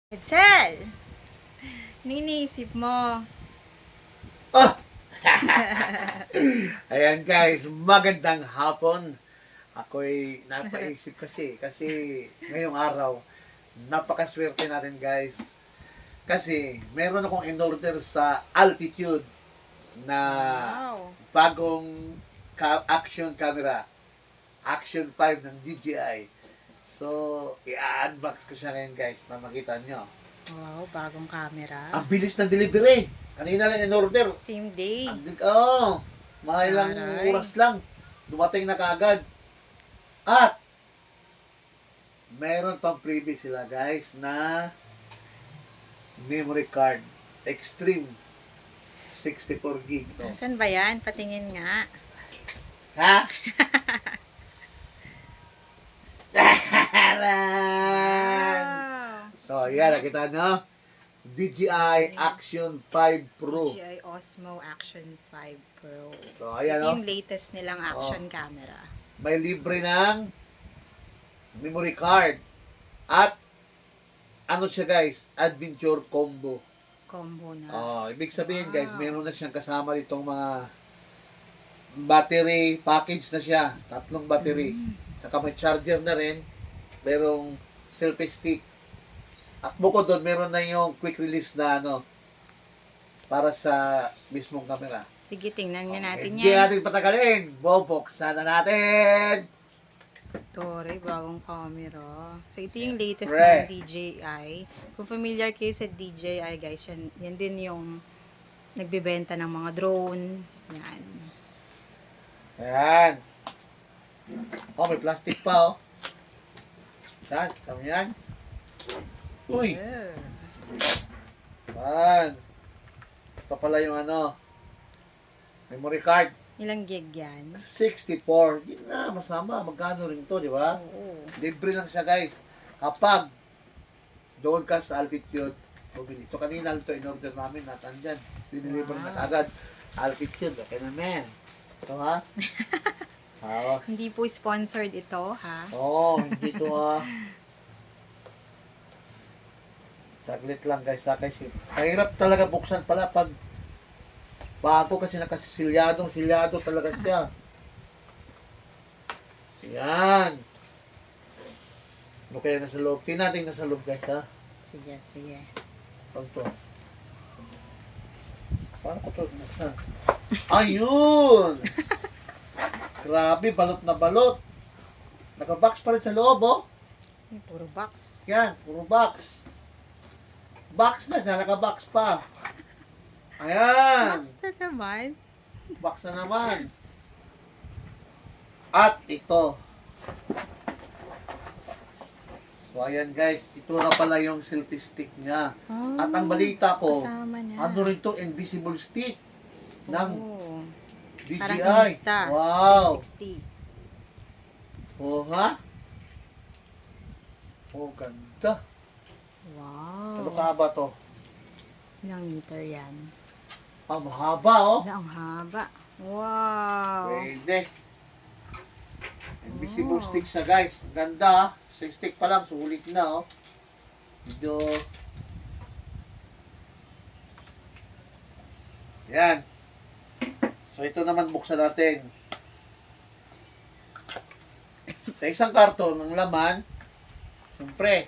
Edsel! Ano iniisip mo? Oh! Ayan guys, magandang hapon. Ako'y napaisip kasi ngayong araw, napakaswerte natin guys. Kasi meron akong in-order sa Altitude na Wow! bagong action camera. Action 5 ng DJI. So, i-unbox ko siya ngayon guys, para makita nyo. Wow, bagong camera. Ang bilis ng delivery. Kanina lang in-order. Same day. Mga ilang Aray. oras lang. Dumating na kaagad. At, meron pang freebie sila guys na memory card. Extreme. 64 gig. No? Saan ba yan? Patingin nga. Ha? Wow! So, yan. Nakita nyo? DJI Action 5 Pro. DJI Osmo Action 5 Pro. So, ayan, ito yung latest nilang action Oh. camera. May libre ng memory card. At, ano siya guys? Adventure combo. Combo na. Ibig sabihin guys, Wow. meron na siyang kasama ditong mga battery package na siya. 3 battery. Tsaka may charger na rin. Merong selfie stick. At bukod doon, meron na yung quick release na para sa mismong camera. Sige, tingnan nga natin Hindi yan. natin patagalin. Bubuksan na natin. Tore, bagong camera. So, ito yung latest Siyempre. ng DJI. Kung familiar kayo sa DJI, guys, yan din yung nagbibenta ng mga drone. Yan. Ayan. May plastic pa, Saan? Kami yan? Uy! Ayan. Ito pala yung memory card. Ilang gig yan? 64. Hindi na, masama. Magkano rin to, di ba? Oo. Libre lang siya, guys. Kapag doon ka sa Altitude, bumili. So, kanina ito in-order namin at andyan. Diniliver na agad. Altitude. Okay na, men. Ito, ha? Oo. Hindi po sponsored ito, ha? Hindi to, ha? Saglit lang, guys. Kasi mahirap talaga buksan pala pag bago kasi nakasilyado talaga siya. Yan. Ano kaya nasa loob? Tingnan natin nasa loob, guys, ha? Sige, sige. Ano to? Paano ko to buksan? Ayun! Grabe, balot na balot. Naka-box pa rin sa loob, May puro box. Yan, puro box. Box na siya, naka-box pa. Ayan! Box na naman. Box na naman. At ito. So, ayan guys. Ito na pala yung selfie stick niya. At ang balita ko, Kasama niya. ano rin to, invisible stick ng Oo. DJI. Parang Insta. Wow. 360. Oh, ha? Oh, ganda. Ano Wow. ka ba to? Ilang meter yan? Mahaba, Ang haba. Wow. Pwede. Invisible stick siya, guys. Ang ganda, ha? Sa stick pa lang, sulit na, Medyo... Yan. So, ito naman buksan natin. Sa isang karton ng laman, siyempre,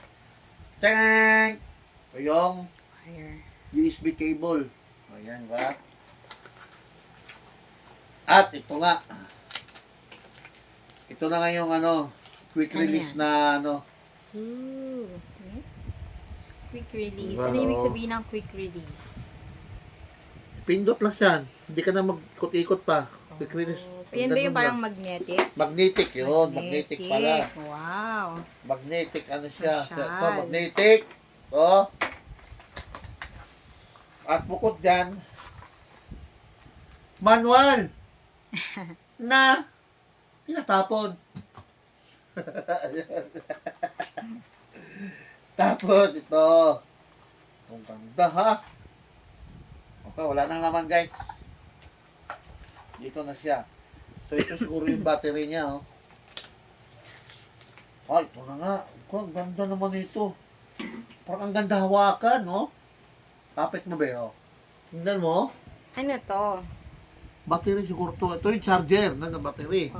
tang! Ito yung Wire. USB cable. Ayan ba? At ito nga. Ito na nga yung quick Ano release yan? na Ooh. Okay. Quick release. Diba, Ano ibig oo. sabihin ng quick release? pindot lang yan. Hindi ka na magkot-ikot pa. Quick release. Yan ba yung Ganun parang lang. magnetic? Magnetic yun. Magnetic pala. Wow. Magnetic siya. Masyal. Ito, magnetic. At bukod dyan, manual na tinatapon. Tapos ito. Ang ganda, ha? Okay, wala nang laman, guys. Dito na siya. So ito siguro yung battery niya, Ay, ito na nga. Ang ganda naman ito. Parang ang ganda hawakan, no? Kapit mo ba, oh? Tingnan mo. Ano to? Battery siguro to. Ito yung charger ng battery.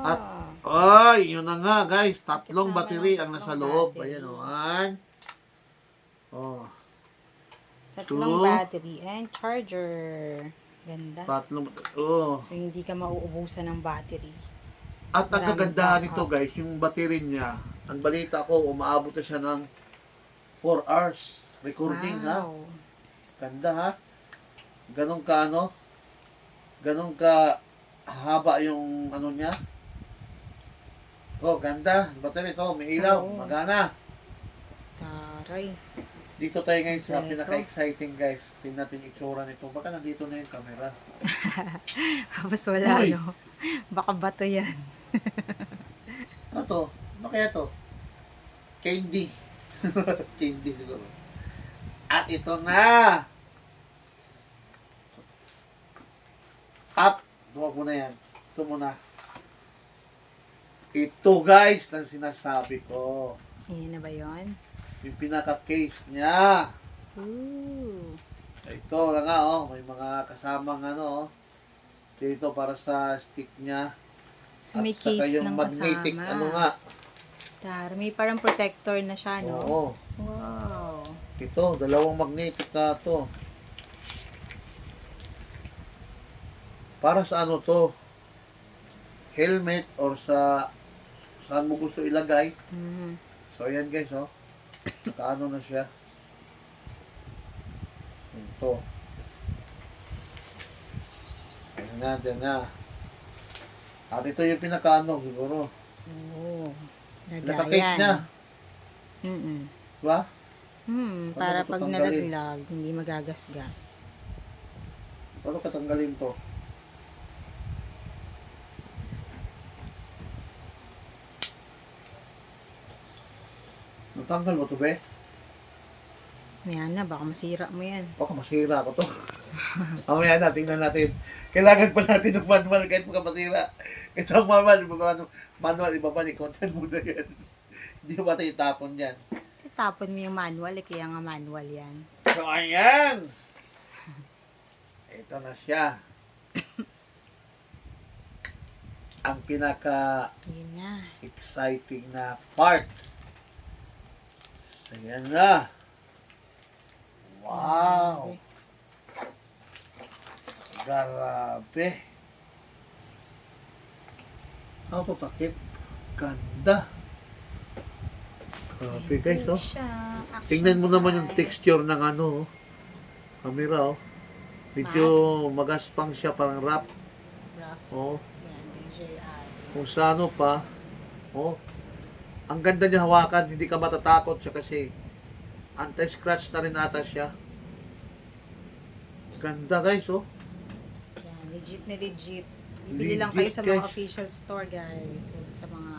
At, Ah. ay, yun na nga, guys. Tatlong Kasama battery ng ang nasa tatlong loob. battery. Ayan, oh. One. Oh, Tatlong Two. battery and charger. Ganda. tatlong. Oh. So, hindi ka mauubusan ng battery. At ang Maraming kagandahan backup. nito, guys, yung battery niya, ang balita ko, umaabot na siya ng 4 hours recording, ha? Wow. Ganda, ha? Ganon ka, ano? Ganon ka haba yung ano niya. Oh, ganda. Battery to, may ilaw, Oo. magana. Taray. Dito tayo ngayon sa Ito. pinaka-exciting, guys. Tingnan natin yung itsura nito. Baka nandito na yung camera. Tapos wala, Uy! no? Baka bato yan. Ano to? Ano kaya to? Candy. Candy siguro. At ito na! Up! Duwag mo na yan. Ito muna. Ito, guys, ang sinasabi ko. Ayan na ba yun? Yung pinaka-case niya. Ooh. Ito na nga, oh. May mga kasamang ano, oh. Dito para sa stick niya. So, may At saka case yung ng magnetic, kasama. ano nga. May parang protector na siya, no? Oo. Wow. Ito, dalawang magnetic na to. Para sa ano to? Helmet or sa saan mo gusto ilagay. Mhm. So, ayan guys, oh. Nakaano na siya. Ito. Ayan na, ayan na. At ito yung pinakaano siguro. Oo. Naka-case niya. Mm-mm. Diba? Para Paano pag ito tanggalin? nalaglag, hindi magagasgas. Paano katanggalin to? Natanggal mo to, be? Ayan na, baka masira mo yan. Baka masira ko to. Mamaya na, tingnan natin. Kailangan pa natin ng manual kahit baka masira. Ito ang manual, ibabalik. Content muna yan. Hindi mo ba tayo itapon yan? Tapon mo yung manual, kaya nga manual yan. So, ayan! Ito na siya. Ang Yun na. exciting na part. So, yan na. Wow! Grabe. Ako to takip. Ganda. Grabe guys, oh. Tingnan mo naman yung texture ng ano, oh. Camera, oh. Medyo magaspang siya, parang wrap. Rough. Oh. Yan, DJI. Kung sa ano pa. Oh. Ang ganda niya hawakan, hindi ka matatakot siya kasi anti-scratch na rin ata siya. Ganda guys, oh. Yan, legit na legit. Bibili lang kayo Legit, sa mga guys. official store, guys. Sa mga...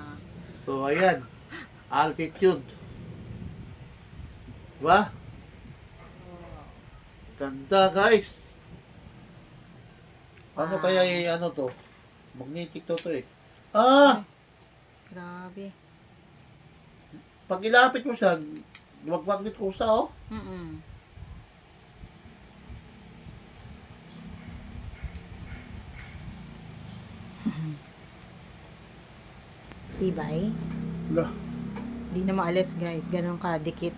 So, ayan. Altitude. Diba? Ganda, guys. Ano Wow. kaya ano to? Magnetic to eh. Ah! Grabe. Pag ilapit mo siya, magmagnet ko sa, oh. Mm-mm. Tibay? Lah. Di na maalis, guys. Ganon ka, dikit.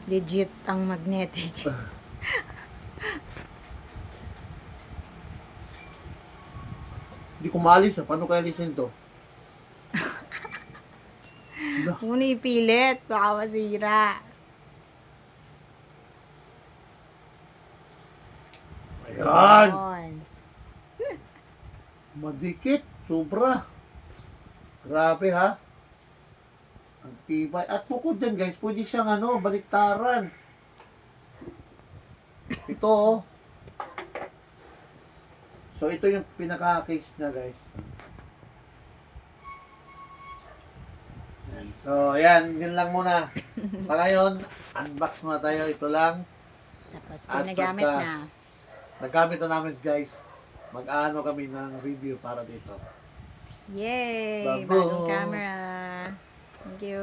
Legit ang magnetic. Hindi ko maalis, ah. Paano kaya alisin to? Muna ipilit. Baka masira. Ayan! Ganon. Madikit. Sobra. Grabe, ha? Ang tibay. At bukod dyan, guys, pwede siyang ano, baliktaran. Ito, oh. So, ito yung pinaka-case na, guys. Yan. So, ayan. Yun lang muna. Sa ngayon, unbox muna tayo. Ito lang. Tapos, At pinagamit pagka- na. Nagamit na namin, guys. Mag-ano kami ng review para dito. Yay! Bago. Bagong camera. Thank you.